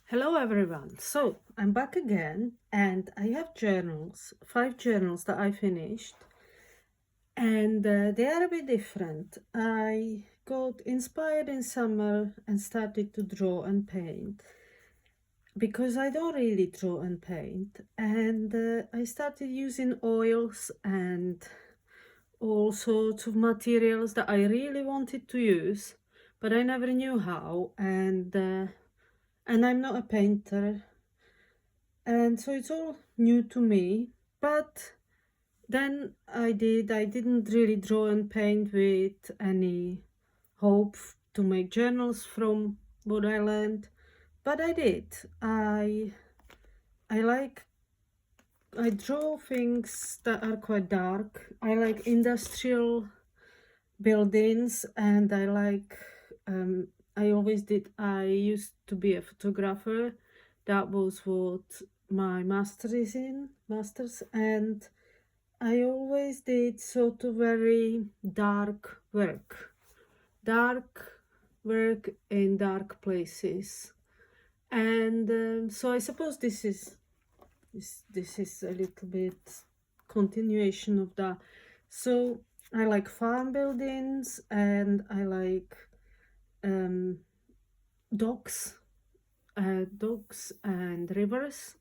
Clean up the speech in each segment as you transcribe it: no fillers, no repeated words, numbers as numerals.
Hello everyone. So I'm back again and I have journals, 5 journals that I finished, and they are a bit different. I got inspired in summer and started to draw and paint because I don't really draw and paint, and I started using oils and all sorts of materials that I really wanted to use, but I never knew how, and I'm not a painter. And so it's all new to me. But then I didn't really draw and paint with any hope to make journals from what I learned. But I did. I like, I draw things that are quite dark. I like industrial buildings, and I always did, I used to be a photographer. That was what my masters, and I always did sort of very dark work in dark places. And so I suppose this is a little bit continuation of that. So I like farm buildings, and I like um, docks, docks and rivers.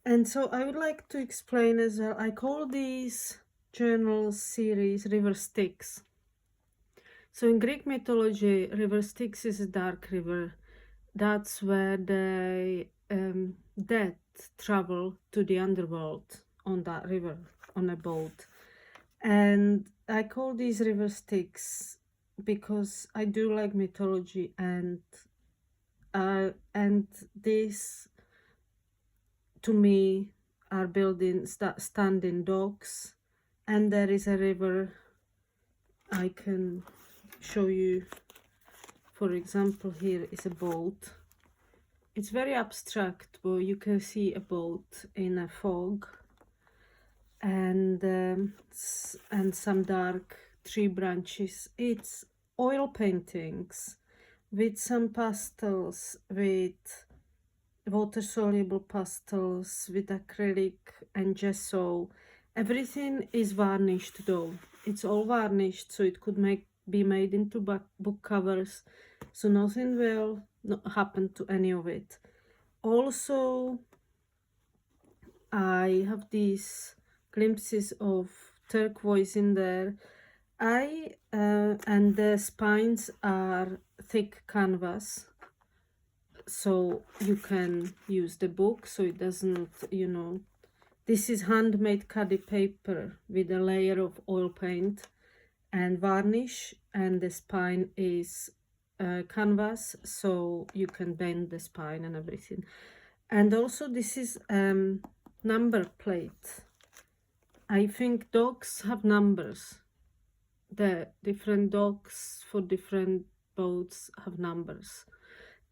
And so I would like to explain as well. I call these journal series river Styx. So in Greek mythology, river Styx is a dark river. That's where the dead travel to the underworld on that river on a boat. And I call these river Styx because I do like mythology, and this to me are buildings that stand in docks, and there is a river. I can show you, for example, here is a boat. It's very abstract, but you can see a boat in a fog, and some dark tree branches. It's oil paintings with some pastels, with water-soluble pastels, with acrylic and gesso. Everything is varnished though. It's all varnished, so it could be made into book covers, so nothing will not happen to any of it. Also, I have these glimpses of turquoise in there. And the spines are thick canvas, so you can use the book so it doesn't, this is handmade caddy paper with a layer of oil paint and varnish, and the spine is canvas, so you can bend the spine and everything. And also this is number plate. I think dogs have numbers. The different dogs for different boats have numbers.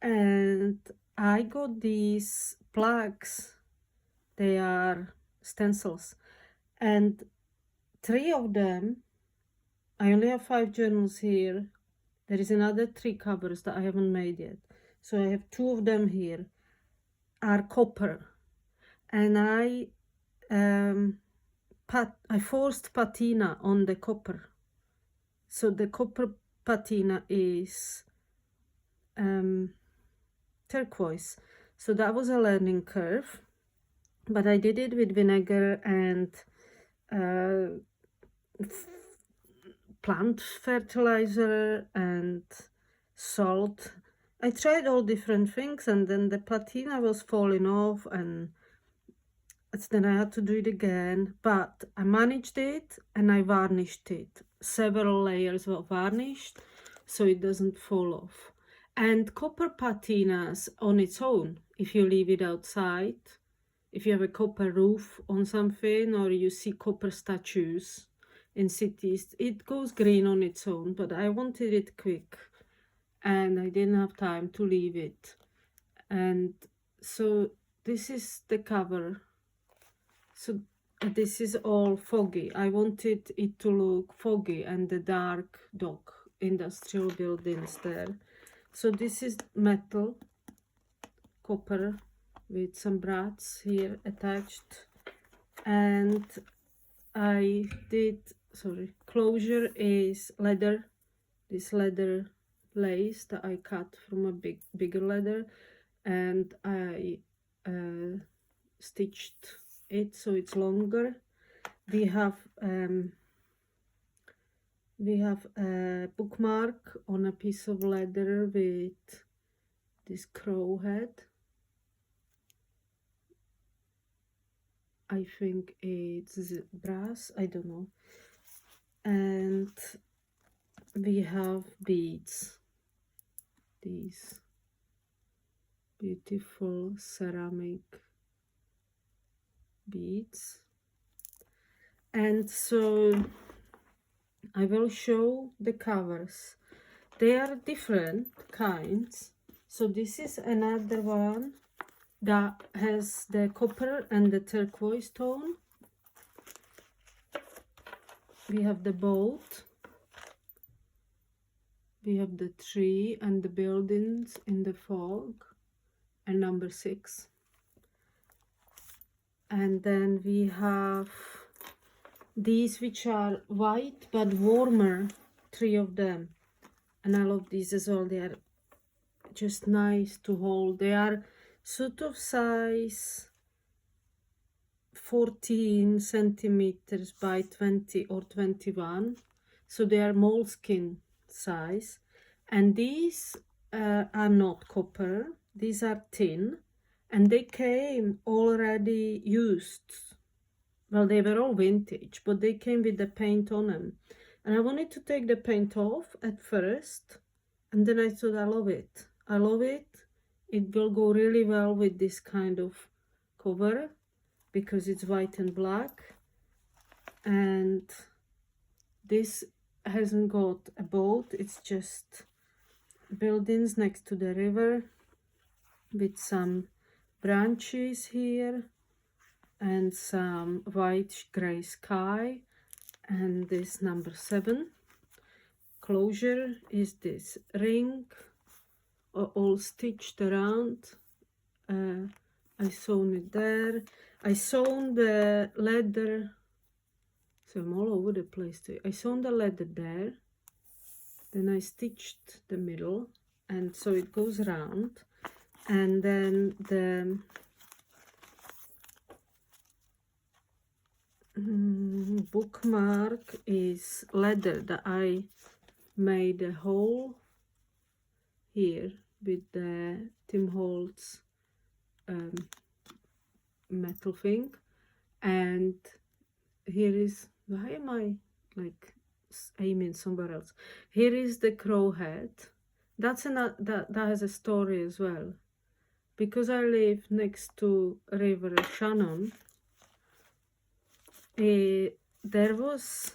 And I got these plaques. They are stencils, and 3 of them, I only have 5 journals here. There is another 3 covers that I haven't made yet, so I have 2 of them here, are copper. And I forced patina on the copper, so the copper patina is turquoise. So that was a learning curve, but I did it with vinegar and plant fertilizer and salt. I tried all different things, and then the patina was falling off, and then I had to do it again. But I managed it, and I varnished it. Several layers were varnished so it doesn't fall off. And copper patinas on its own, if you leave it outside, if you have a copper roof on something, or you see copper statues in cities, it goes green on its own. But I wanted it quick, and I didn't have time to leave it. And so this is the cover. So this is all foggy. I wanted it to look foggy, and the dark dock industrial buildings there. So this is metal, copper with some brads here attached. And I did, sorry, closure is leather, this leather lace that I cut from a bigger leather, and I stitched it so it's longer. We have a bookmark on a piece of leather with this crow head. I think it's brass, I don't know. And we have beads, these beautiful ceramic beads. And so I will show the covers. They are different kinds. So this is another one that has the copper and the turquoise tone. We have the boat. We have the tree and the buildings in the fog, and number 6. And then we have these which are white but warmer, 3 of them. And I love these as well. They are just nice to hold. They are sort of size 14 centimeters by 20 or 21. So they are moleskin size. And these are not copper. These are tin. And they came already used. Well, they were all vintage, but they came with the paint on them. And I wanted to take the paint off at first. And then I thought, I love it. I love it. It will go really well with this kind of cover because it's white and black. And this hasn't got a boat. It's just buildings next to the river with some branches here and some white gray sky. And this number 7. Closure is this ring all stitched around. I sewn it there. I sewn the leather, so I'm all over the place too. I sewn the leather there, then I stitched the middle, and so it goes around. And then the bookmark is leather that I made a hole here with the Tim Holtz metal thing. And here is, why am I like aiming somewhere else? Here is the crow head. That's that has a story as well, because I live next to River Shannon. There was,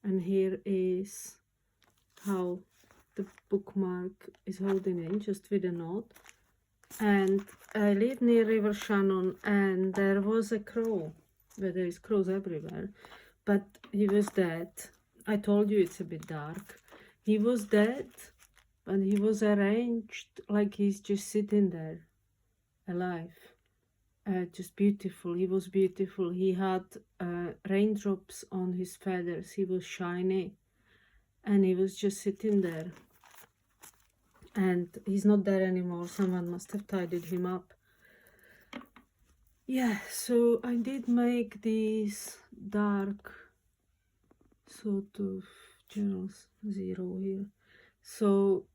and here is how the bookmark is holding in, just with a knot. And I live near River Shannon, and there was a crow. Well, there is crows everywhere, but he was dead. I told you it's a bit dark. He was dead, but he was arranged like he's just sitting there, alive. Just beautiful. He was beautiful. He had raindrops on his feathers. He was shiny, and he was just sitting there. And he's not there anymore. Someone must have tidied him up. Yeah, so I did make these dark sort of journals, 0 here. So,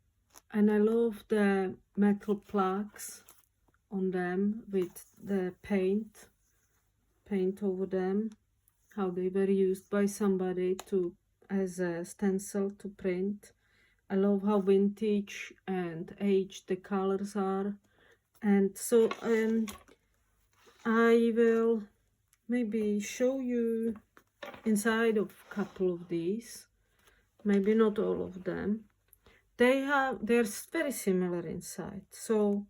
and I love the metal plaques on them with the paint over them, how they were used by somebody to as a stencil to print. I love how vintage and aged the colors are. And so I will maybe show you inside of a couple of these, maybe not all of them. They're very similar inside. So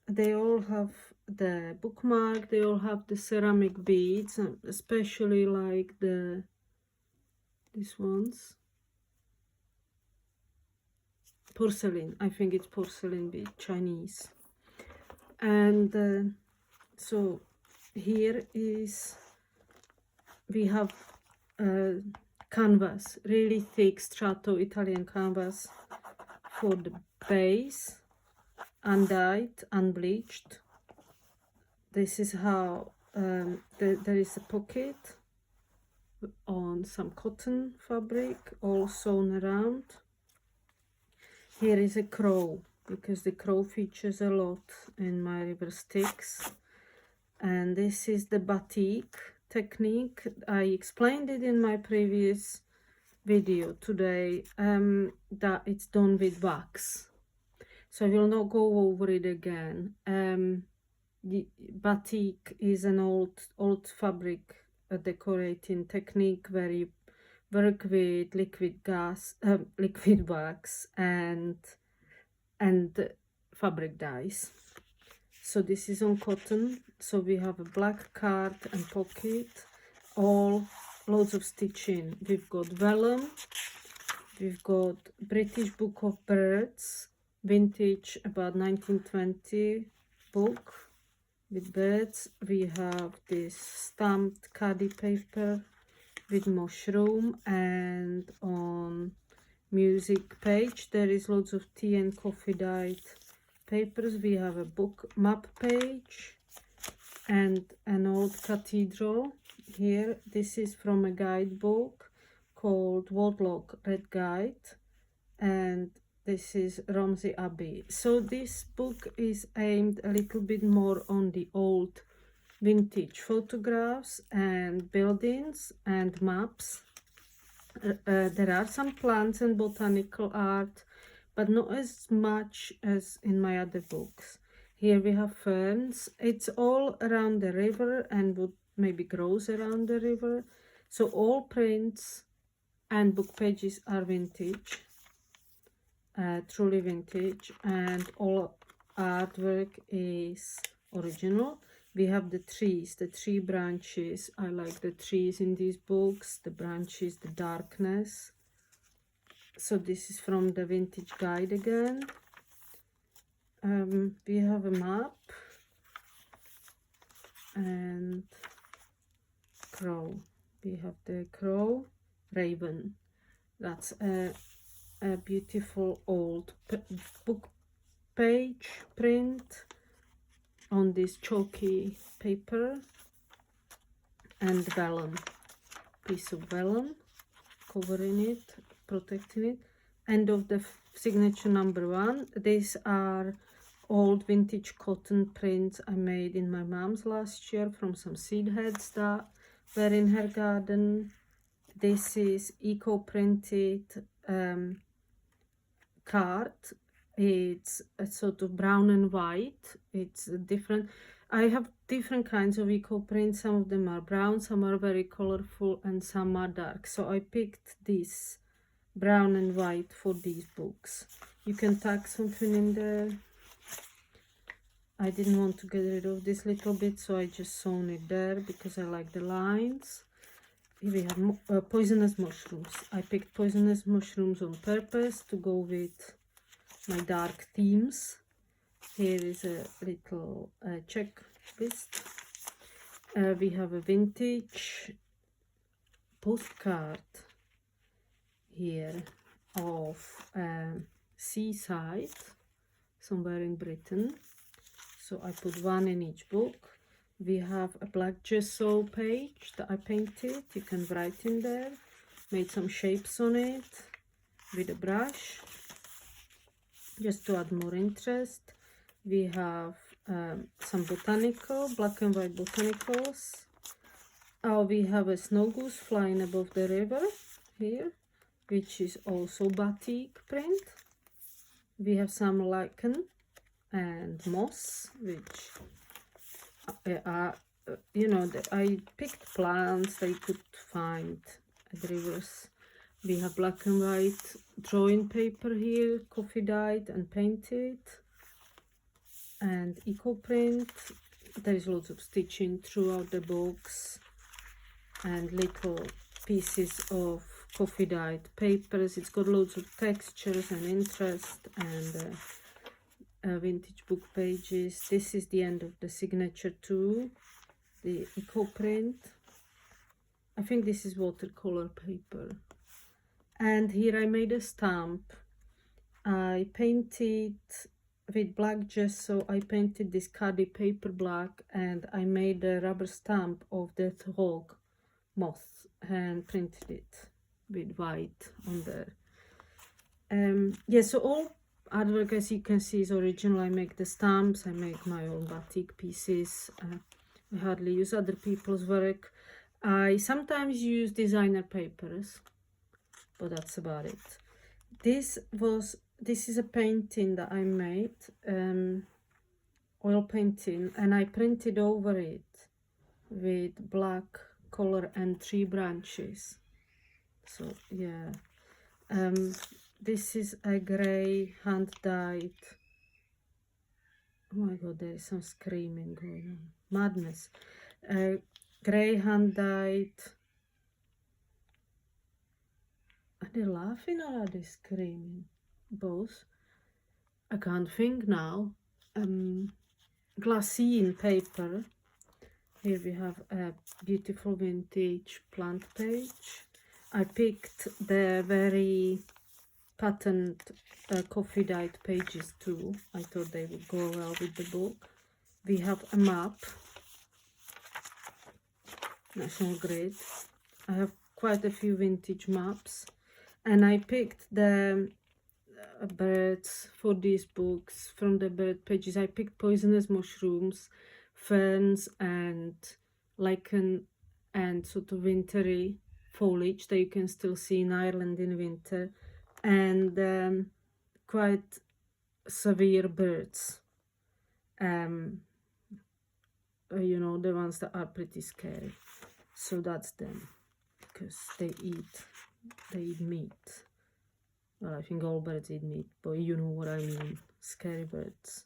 they all have the bookmark, they all have the ceramic beads, especially like these ones. Porcelain, I think it's porcelain bead, Chinese. And so here is, we have canvas, really thick strato Italian canvas for the base, undyed, unbleached. This is how there is a pocket on some cotton fabric, all sewn around. Here is a crow, because the crow features a lot in my river Styx. And this is the batik technique. I explained it in my previous video today, that it's done with wax, so I will not go over it again. The batik is an old fabric decorating technique where you work with liquid wax and fabric dyes. So this is on cotton. So we have a black card and pocket, all loads of stitching. We've got vellum, we've got British Book of Birds, vintage, about 1920 book with birds. We have this stamped caddy paper with mushroom, and on music page there is loads of tea and coffee dyed papers. We have a book map page and an old cathedral here. This is from a guidebook called Wadlock Red Guide, and this is Romsey Abbey. So this book is aimed a little bit more on the old vintage photographs and buildings and maps. There are some plants and botanical art, but not as much as in my other books. Here we have ferns. It's all around the river and would maybe grows around the river. So all prints and book pages are vintage, truly vintage, and all artwork is original. We have the trees, the tree branches. I like the trees in these books, the branches, the darkness. So this is from the vintage guide again. We have a map and crow. We have the crow, raven. That's a beautiful old book page print on this chalky paper, and vellum, piece of vellum covering it, protecting it. End of the signature number 1. These are old vintage cotton prints I made in my mom's last year from some seed heads that were in her garden. This is eco printed card. It's a sort of brown and white. It's different. I have different kinds of eco prints. Some of them are brown, some are very colorful, and some are dark. So I picked this brown and white for these books. You can tack something in there. I didn't want to get rid of this little bit, so I just sewn it there because I like the lines. Here we have poisonous mushrooms. I picked poisonous mushrooms on purpose to go with my dark themes. Here is a little checklist. We have a vintage postcard here of seaside somewhere in Britain. So I put one in each book. We have a black gesso page that I painted. You can write in there. Made some shapes on it with a brush, just to add more interest. We have some botanical, black and white botanicals. We have a snow goose flying above the river here, which is also batik print. We have some lichen and moss, which are, you know, I picked plants that you could find at rivers. We have black and white drawing paper here, coffee dyed and painted, and eco print. There is lots of stitching throughout the books and little pieces of coffee dyed papers. It's got loads of textures and interest, and vintage book pages. This is the end of the signature too, the eco print. I think this is watercolor paper. And here I made a stamp. I painted with black gesso. I painted this cadi paper black, and I made a rubber stamp of that hawk moth and printed it with white on there. Yeah, so all artwork, as you can see, is original. I make the stamps, I make my own batik pieces. I hardly use other people's work. I sometimes use designer papers, but that's about it. This is a painting that I made, oil painting, and I printed over it with black color and 3 branches. So yeah, this is a gray hand dyed. Oh my god, there is some screaming going on. Madness. Gray hand dyed. Are they laughing or are they screaming? Both. I can't think now. Glassine paper. Here we have a beautiful vintage plant page. I picked the very patterned coffee dyed pages too. I thought they would go well with the book. We have a map, National Grid. I have quite a few vintage maps, and I picked the birds for these books from the bird pages. I picked poisonous mushrooms, ferns, and lichen, and sort of wintry foliage that you can still see in Ireland in winter, and quite severe birds, you know, the ones that are pretty scary. So that's them, because they eat meat. Well, I think all birds eat meat, but you know what I mean, scary birds.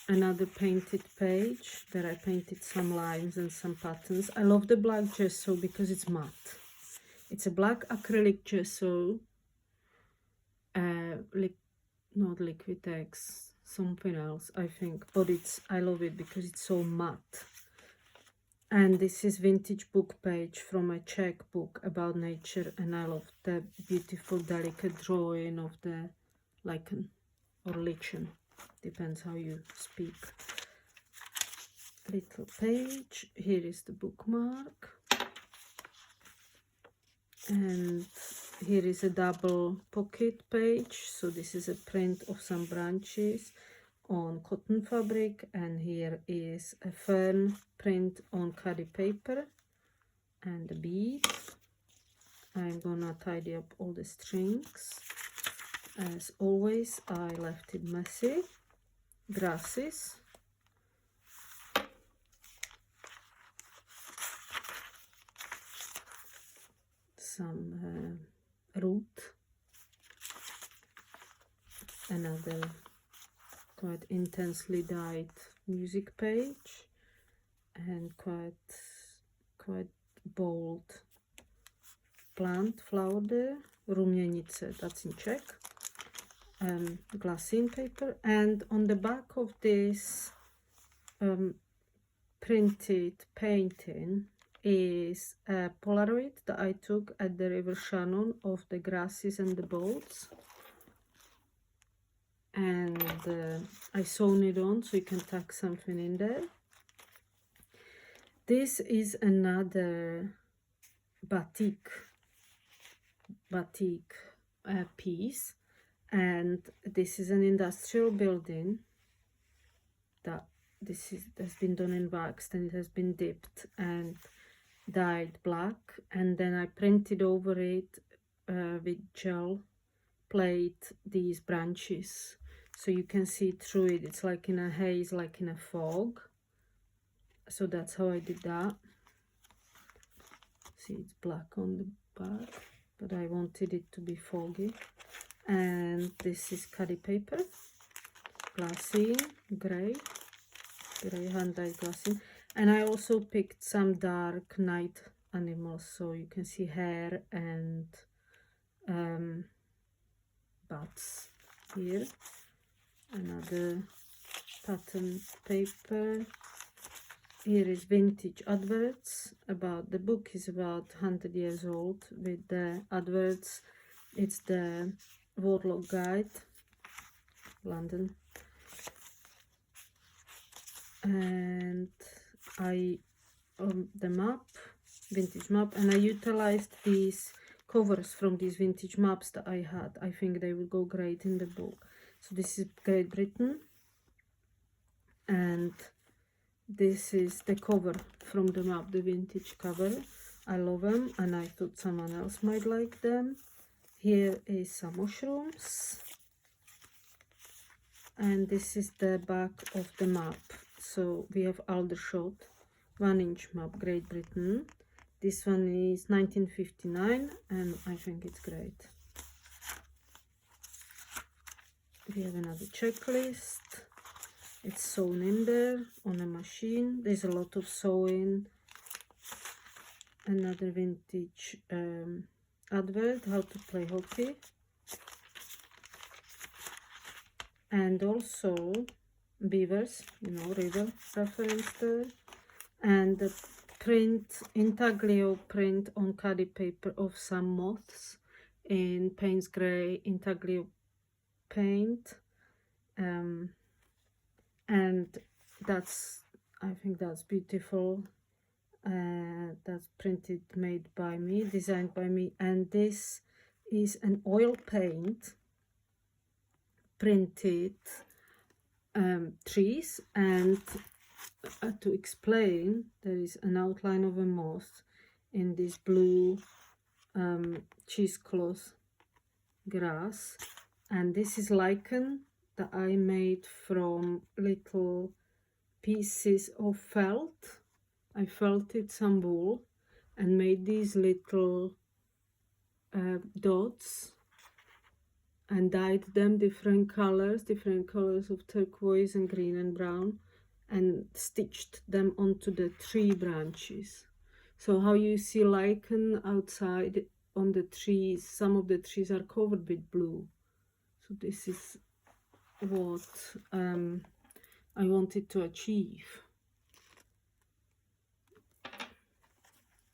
Another painted page that I painted some lines and some patterns. I love the black gesso because it's matte. It's a black acrylic gesso, not Liquitex, something else I think, but I love it because it's so matte. And this is vintage book page from a Czech book about nature, and I love the beautiful delicate drawing of the lichen or lichen, depends how you speak. Little page, here is the bookmark, and here is a double pocket page. So this is a print of some branches on cotton fabric, and here is a fern print on cadi paper and a bead. I'm gonna tidy up all the strings. As always, I left it messy. Grasses. Some root. Another quite intensely dyed music page, and quite bold plant flower there, rumienice, that's in Czech. Glassine paper, and on the back of this printed painting is a Polaroid that I took at the River Shannon of the grasses and the boats, and I sewn it on so you can tuck something in there. This is another batik piece, and this is an industrial building that has been done in wax, and it has been dipped and dyed black, and then I printed over it with gel plate these branches so you can see through it. It's like in a haze, like in a fog. So that's how I did that. See, it's black on the back, but I wanted it to be foggy. And this is cadi paper, glassine, gray hand-dyed glassine. And I also picked some dark night animals, so you can see hair and bats here. another pattern paper. Here is vintage adverts. About the book is about 100 years old. With the adverts, it's the Warlock Guide, London. And I the map, vintage map, and I utilized these covers from these vintage maps that I had. I think they will go great in the book. So this is Great Britain, and this is the cover from the map, the vintage cover. I love them, and I thought someone else might like them. Here is some mushrooms, and this is the back of the map. So we have Aldershot, 1-inch map, Great Britain. This one is 1959, and I think it's great. We have another checklist. It's sewn in there on a machine. There's a lot of sewing. Another vintage advert, how to play hockey. And also beavers, you know, river reference there. And the print, intaglio print on cadi paper of some moths in Payne's Grey intaglio paint. And that's, I think that's beautiful. That's printed, made by me, designed by me. And this is an oil paint printed trees, and to explain, there is an outline of a moth in this blue cheesecloth grass, and this is lichen that I made from little pieces of felt. I felted some wool and made these little dots and dyed them different colors of turquoise and green and brown, and stitched them onto the tree branches. So how you see lichen outside on the trees, some of the trees are covered with blue. So this is what I wanted to achieve.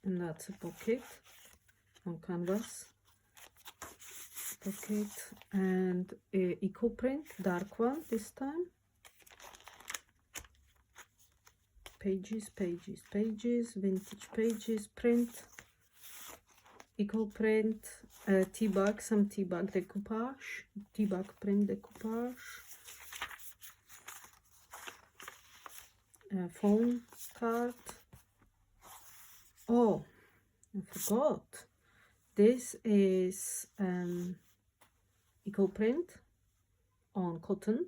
And that's a pocket on canvas. Pocket and a eco print, dark one this time. Pages, pages, pages, vintage pages, print, eco print, tea bag, some tea bag decoupage, tea bag print decoupage, phone card. Oh, I forgot. This is eco print on cotton.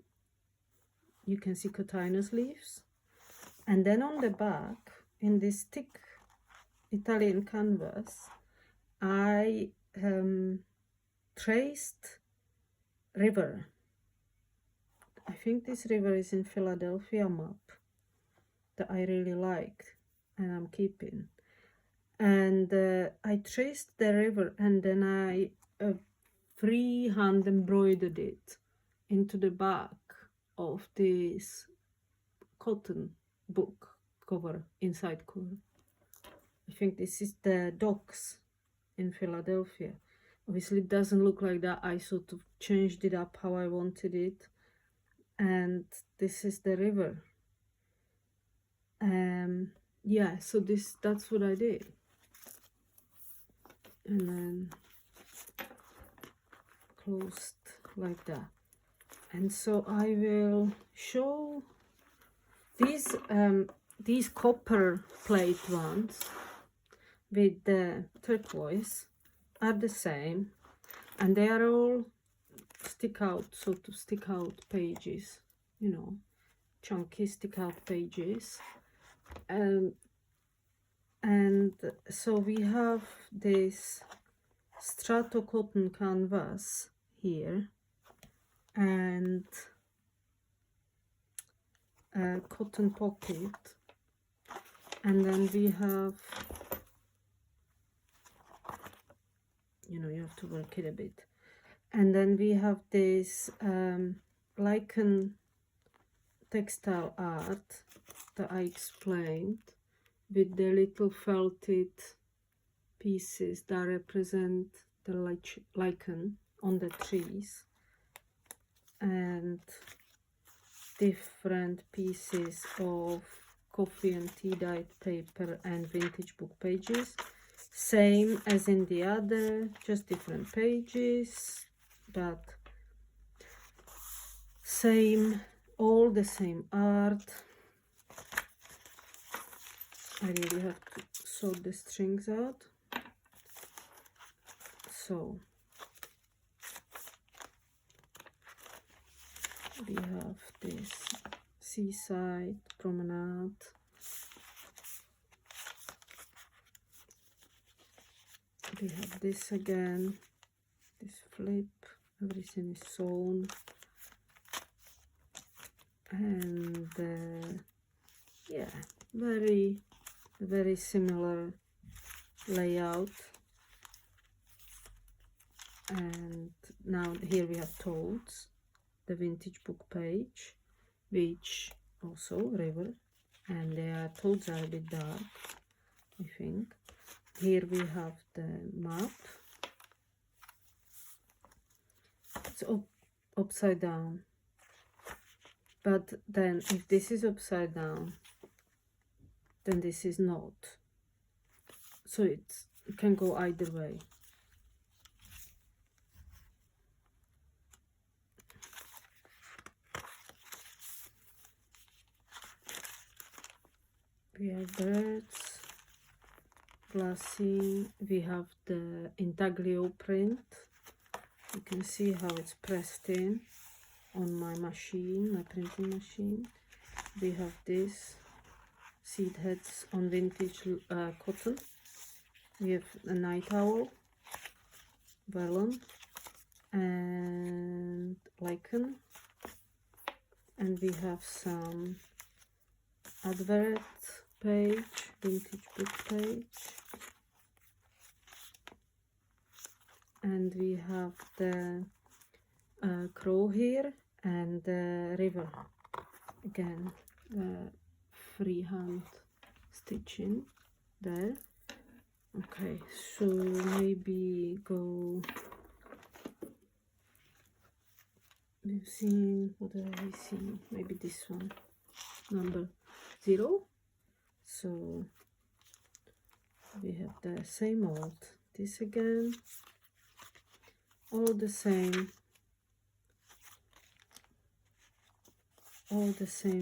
You can see cotinus leaves. And then on the back, in this thick Italian canvas, I traced river. I think this river is in Philadelphia map that I really like and I'm keeping. And I traced the river, and then I freehand embroidered it into the back of this cotton book cover, inside cover. I think this is the docks in Philadelphia. Obviously it doesn't look like that. I sort of changed it up how I wanted it. And this is the river. Yeah, so that's what I did. And then closed like that. And so I will show these copper plate ones with the turquoise are the same, and they are all stick out pages, you know, chunky stick out pages. And so we have this strato cotton canvas here, and a cotton pocket, and then we have, you know, you have to work it a bit, and then we have this lichen textile art that I explained, with the little felted pieces that represent the lichen on the trees, and different pieces of coffee and tea dyed paper and vintage book pages, same as in the other, just different pages, but same, all the same art. I really have to sort the strings out. So we have this seaside promenade, we have this again, this flip, everything is sewn, and yeah, very similar layout. And now here we have toads, the vintage book page, which also river, and their toads are a bit dark, I think. Here we have the map. It's upside down, but then if this is upside down, then this is not, so it can go either way. We have birds, glassy, we have the intaglio print. You can see how it's pressed in on my machine, my printing machine. We have this seed heads on vintage cotton. We have a night owl, vellum, and lichen, and we have some advert page, vintage book page, and we have the crow here and the river again, freehand stitching there. Okay, so maybe go, we've seen, what do I see, maybe this one, number 0. So we have the same old, this again, all the same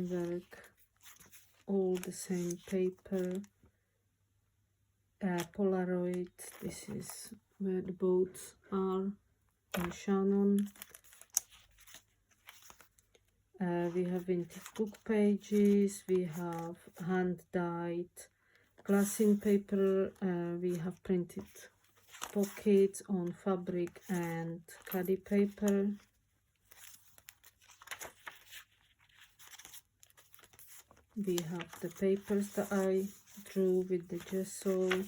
work, all the same paper, Polaroid. This is where the boats are in Shannon. We have vintage book pages, we have hand dyed glassine paper, we have printed pockets on fabric and khadi paper. We have the papers that I drew with the gesso.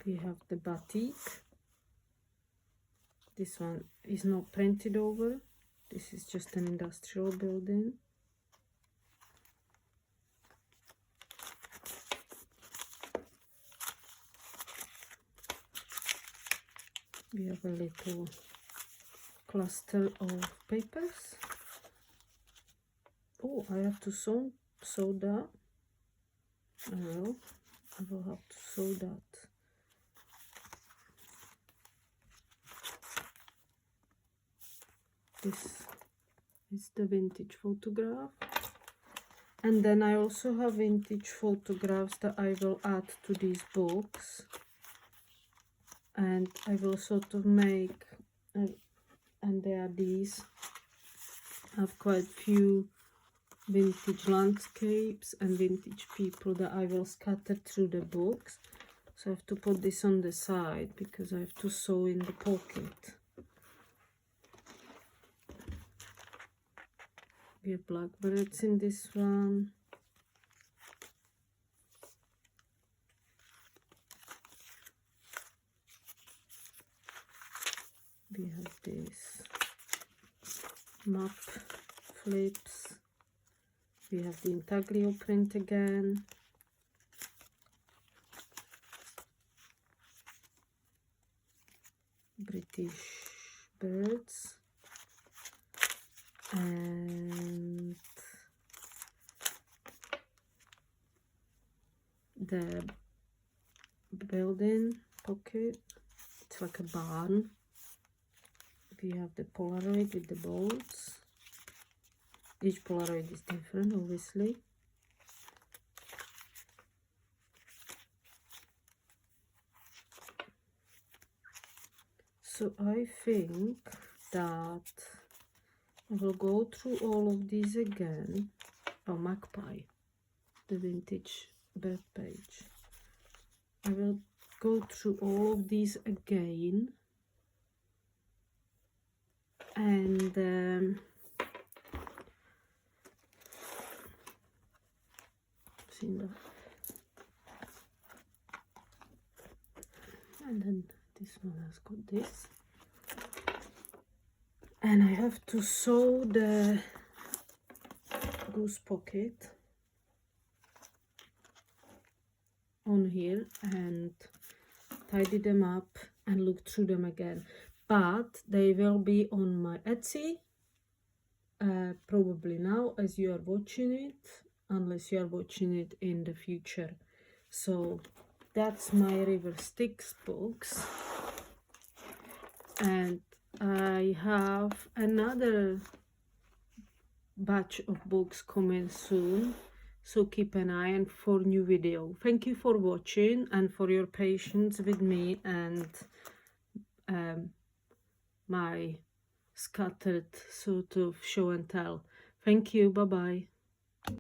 We have the batik. This one is not printed over. This is just an industrial building. We have a little cluster of papers. Oh, I have to sew that. I will have to sew that. This is the vintage photograph, and then I also have vintage photographs that I will add to these books, and I will sort of make, and there are these. I have quite few vintage landscapes and vintage people that I will scatter through the books, so I have to put this on the side because I have to sew in the pocket. We have blackbirds in this one. We have this map flips. We have the intaglio print again. British birds. And the building pocket. It's like a barn. We have the Polaroid with the bolts. Each Polaroid is different, obviously. So I think that I will go through all of these again. Oh, Magpie, the vintage bird page. I will go through all of these again. And see that. And then this one has got this. And I have to sew the goose pocket on here and tidy them up and look through them again. But they will be on my Etsy probably now as you are watching it, unless you are watching it in the future. So that's my River Styx books, and I have another batch of books coming soon, so keep an eye on for new video. Thank you for watching and for your patience with me and my scattered sort of show and tell. Thank you. Bye bye.